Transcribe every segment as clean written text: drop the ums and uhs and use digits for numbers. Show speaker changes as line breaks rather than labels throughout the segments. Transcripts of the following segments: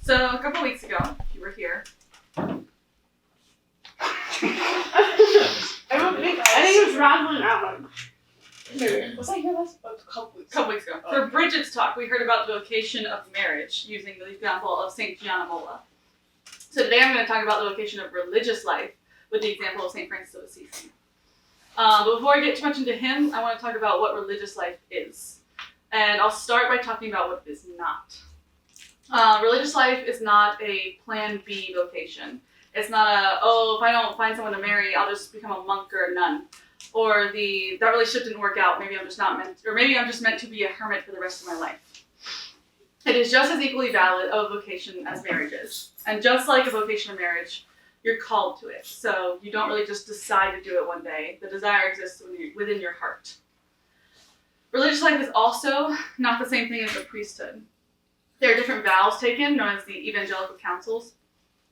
So a couple weeks ago, if you were here.
I think it was Rosalind Allen.
Was I here last? A couple weeks
ago. For Bridget's talk, we heard about the vocation of marriage using the example of St. Gianna Molla. So today I'm going to talk about the vocation of religious life with the example of St. Francis of Assisi. But before I get too much into him, I want to talk about what religious life is. And I'll start by talking about what it is not. Religious life is not a plan B vocation. It's not if I don't find someone to marry, I'll just become a monk or a nun. Or that relationship didn't work out, maybe I'm just meant to be a hermit for the rest of my life. It is just as equally valid of a vocation as marriage is. And just like a vocation of marriage, you're called to it. So you don't really just decide to do it one day. The desire exists within your heart. Religious life is also not the same thing as the priesthood. There are different vows taken, known as the evangelical counsels,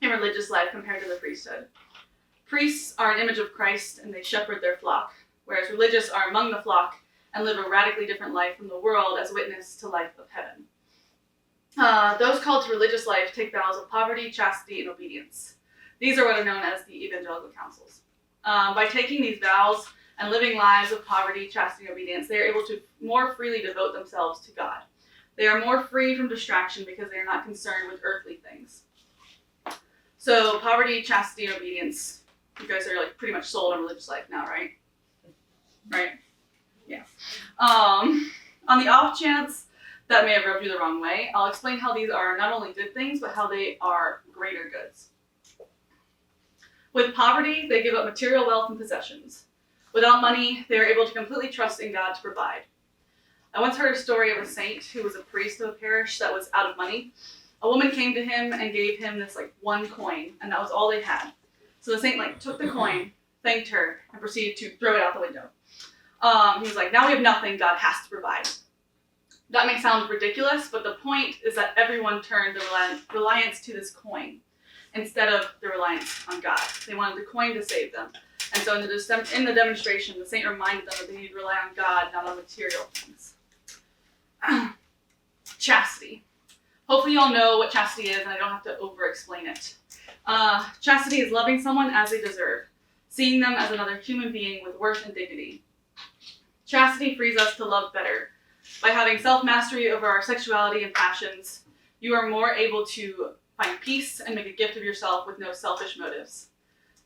in religious life compared to the priesthood. Priests are an image of Christ and they shepherd their flock, whereas religious are among the flock and live a radically different life from the world as witness to life of heaven. Those called to religious life take vows of poverty, chastity, and obedience. These are what are known as the evangelical counsels. By taking these vows and living lives of poverty, chastity, and obedience, they are able to more freely devote themselves to God. They are more free from distraction because they are not concerned with earthly things. So poverty, chastity, and obedience, you guys are like pretty much sold on religious life now, right? Right? Yeah. On the off chance that may have rubbed you the wrong way, I'll explain how these are not only good things, but how they are greater goods. With poverty, they give up material wealth and possessions. Without money, they are able to completely trust in God to provide. I once heard a story of a saint who was a priest of a parish that was out of money. A woman came to him and gave him this one coin, and that was all they had. So the saint took the coin, thanked her, and proceeded to throw it out the window. He was like, now we have nothing, God has to provide. That may sound ridiculous, but the point is that everyone turned the reliance to this coin instead of the reliance on God. They wanted the coin to save them. And so in the demonstration, the saint reminded them that they need to rely on God, not on material things. Chastity. Hopefully you all know what chastity is and I don't have to over-explain it. Chastity is loving someone as they deserve, seeing them as another human being with worth and dignity. Chastity frees us to love better. By having self-mastery over our sexuality and passions, you are more able to find peace and make a gift of yourself with no selfish motives.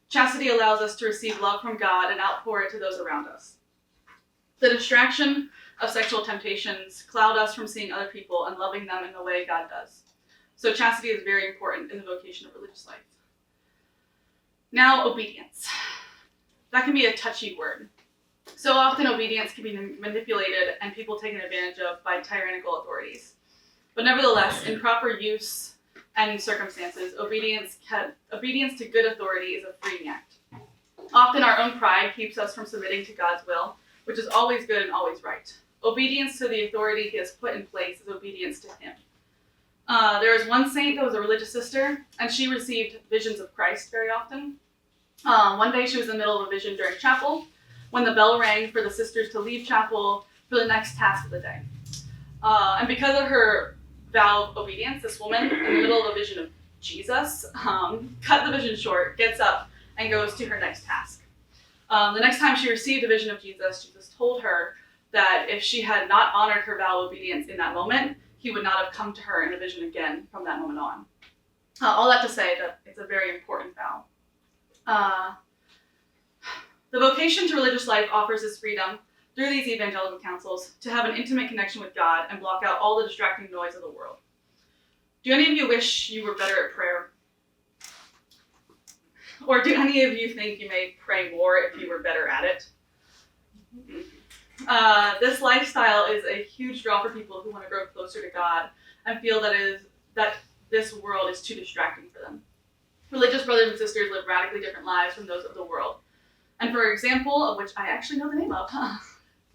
Chastity allows us to receive love from God and outpour it to those around us. The distraction of sexual temptations cloud us from seeing other people and loving them in the way God does. So chastity is very important in the vocation of religious life. Now, obedience. That can be a touchy word. So often obedience can be manipulated and people taken advantage of by tyrannical authorities. But nevertheless, in proper use and circumstances, obedience to good authority is a freeing act. Often our own pride keeps us from submitting to God's will, which is always good and always right. Obedience to the authority he has put in place is obedience to him. There was one saint that was a religious sister, and she received visions of Christ very often. One day she was in the middle of a vision during chapel when the bell rang for the sisters to leave chapel for the next task of the day. And because of her vow of obedience, this woman, in the middle of a vision of Jesus, cut the vision short, gets up, and goes to her next task. The next time she received a vision of Jesus, Jesus told her that if she had not honored her vow of obedience in that moment, he would not have come to her in a vision again from that moment on. All that to say that it's a very important vow. The vocation to religious life offers us freedom through these evangelical counsels to have an intimate connection with God and block out all the distracting noise of the world. Do any of you wish you were better at prayer? Or do any of you think you may pray more if you were better at it? This lifestyle is a huge draw for people who want to grow closer to God and feel that this world is too distracting for them. Religious brothers and sisters live radically different lives from those of the world. And for example, of which I actually know the name of,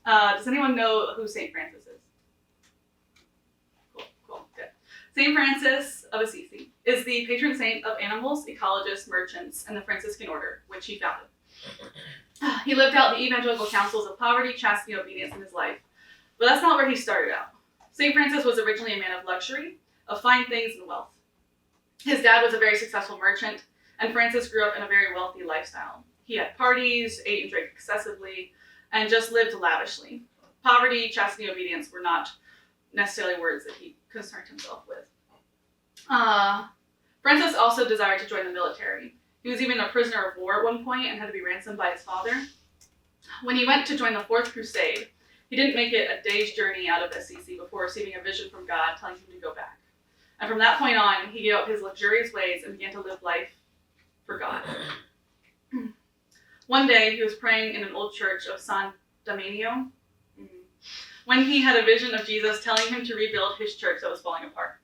does anyone know who St. Francis is? Cool, good. St. Francis of Assisi is the patron saint of animals, ecologists, merchants, and the Franciscan order, which he founded. He lived out the evangelical counsels of poverty, chastity, and obedience in his life. But that's not where he started out. St. Francis was originally a man of luxury, of fine things and wealth. His dad was a very successful merchant, and Francis grew up in a very wealthy lifestyle. He had parties, ate and drank excessively, and just lived lavishly. Poverty, chastity, and obedience were not necessarily words that he concerned himself with. Francis also desired to join the military. He was even a prisoner of war at one point and had to be ransomed by his father. When he went to join the Fourth Crusade, he didn't make it a day's journey out of Assisi before receiving a vision from God telling him to go back. And from that point on, he gave up his luxurious ways and began to live life for God. One day, he was praying in an old church of San Damiano when he had a vision of Jesus telling him to rebuild his church that was falling apart.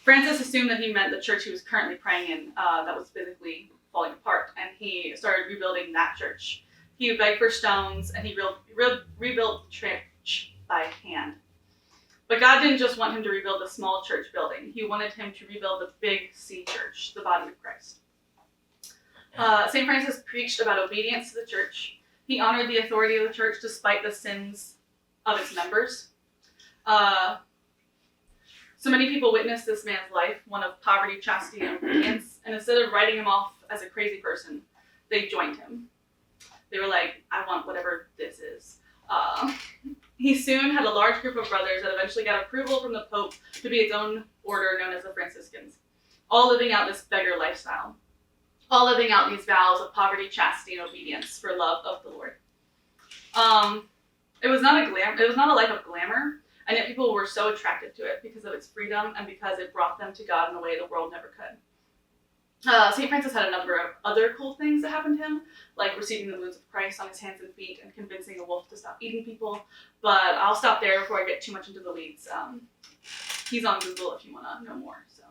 Francis assumed that he meant the church he was currently praying in that was physically falling apart, and he started rebuilding that church. He begged for stones, and he rebuilt the church by hand. But God didn't just want him to rebuild the small church building. He wanted him to rebuild the big C church, the body of Christ. St. Francis preached about obedience to the church. He honored the authority of the church despite the sins of its members. So many people witnessed this man's life, one of poverty, chastity, and obedience, and instead of writing him off as a crazy person, they joined him. They were like, I want whatever this is. He soon had a large group of brothers that eventually got approval from the Pope to be his own order known as the Franciscans, all living out this beggar lifestyle, all living out these vows of poverty, chastity, and obedience for love of the Lord. It was not a life of glamour, and yet people were so attracted to it because of its freedom and because it brought them to God in a way the world never could. St. Francis had a number of other cool things that happened to him, like receiving the wounds of Christ on his hands and feet and convincing a wolf to stop eating people. But I'll stop there before I get too much into the weeds. He's on Google if you want to know more. So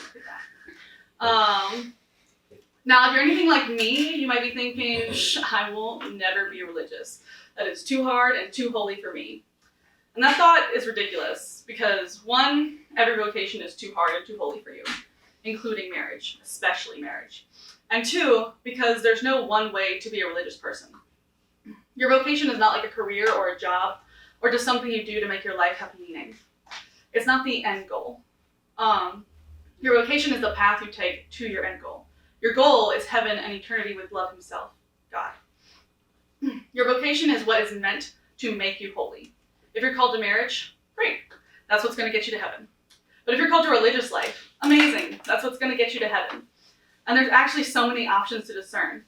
look at that. Now, if you're anything like me, you might be thinking, I will never be religious. That is too hard and too holy for me. And that thought is ridiculous because, one, every vocation is too hard and too holy for you, including marriage, especially marriage. And two, because there's no one way to be a religious person. Your vocation is not like a career or a job or just something you do to make your life have meaning. It's not the end goal. Your vocation is the path you take to your end goal. Your goal is heaven and eternity with love himself, God. Your vocation is what is meant to make you holy. If you're called to marriage, great. That's what's going to get you to heaven. But if you're called to religious life, amazing. That's what's going to get you to heaven. And there's actually so many options to discern.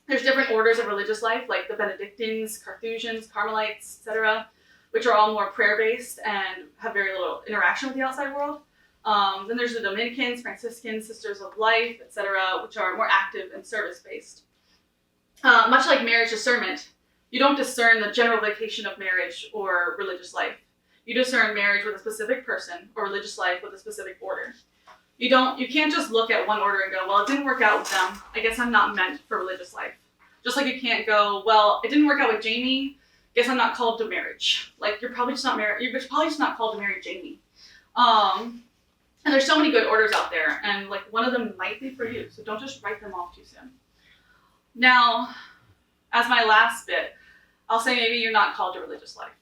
There's different orders of religious life, like the Benedictines, Carthusians, Carmelites, etc., which are all more prayer-based and have very little interaction with the outside world. Then there's the Dominicans, Franciscans, Sisters of Life, etc., which are more active and service-based. Much like marriage discernment, you don't discern the general vocation of marriage or religious life. You discern marriage with a specific person or religious life with a specific order. You can't just look at one order and go, well, it didn't work out with them. I guess I'm not meant for religious life. Just like you can't go, well, it didn't work out with Jamie. Guess I'm not called to marriage. Like you're probably just not called to marry Jamie. And there's so many good orders out there, and like one of them might be for you. So don't just write them off too soon. Now, as my last bit, I'll say maybe you're not called to religious life.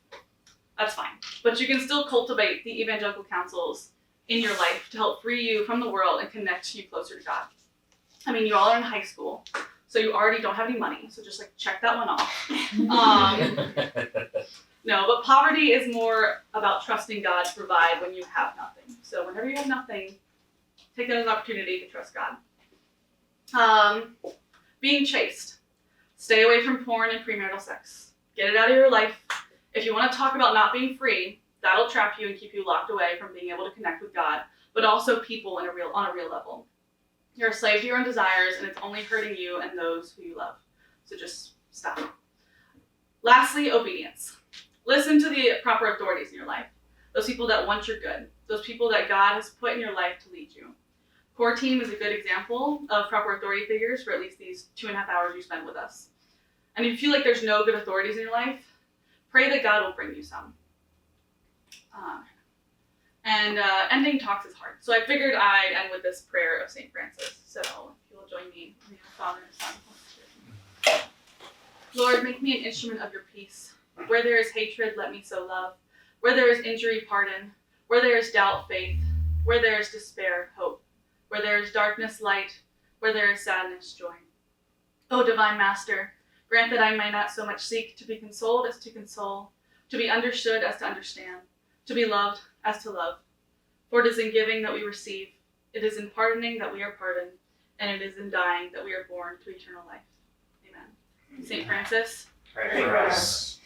That's fine. But you can still cultivate the evangelical counsels in your life to help free you from the world and connect you closer to God. I mean, you all are in high school, so you already don't have any money, so just like check that one off. No, but poverty is more about trusting God to provide when you have nothing. So whenever you have nothing, take that as an opportunity to trust God. Being chaste. Stay away from porn and premarital sex. Get it out of your life. If you want to talk about not being free, that'll trap you and keep you locked away from being able to connect with God, but also people on a real level. You're a slave to your own desires, and it's only hurting you and those who you love. So just stop. Lastly, obedience. Listen to the proper authorities in your life. Those people that want your good. Those people that God has put in your life to lead you. Core team is a good example of proper authority figures for at least these 2.5 hours you spend with us. And if you feel like there's no good authorities in your life, pray that God will bring you some. Ending talks is hard. So I figured I'd end with this prayer of St. Francis. So if you will join me in the name of the Father, and the Son, and the Holy Spirit. Lord, make me an instrument of your peace. Where there is hatred, let me sow love. Where there is injury, pardon. Where there is doubt, faith. Where there is despair, hope. Where there is darkness, light. Where there is sadness, joy. O divine Master, grant that I may not so much seek to be consoled as to console, to be understood as to understand, to be loved as to love. For it is in giving that we receive, it is in pardoning that we are pardoned, and it is in dying that we are born to eternal life. Amen. St. Francis,
Pray for us.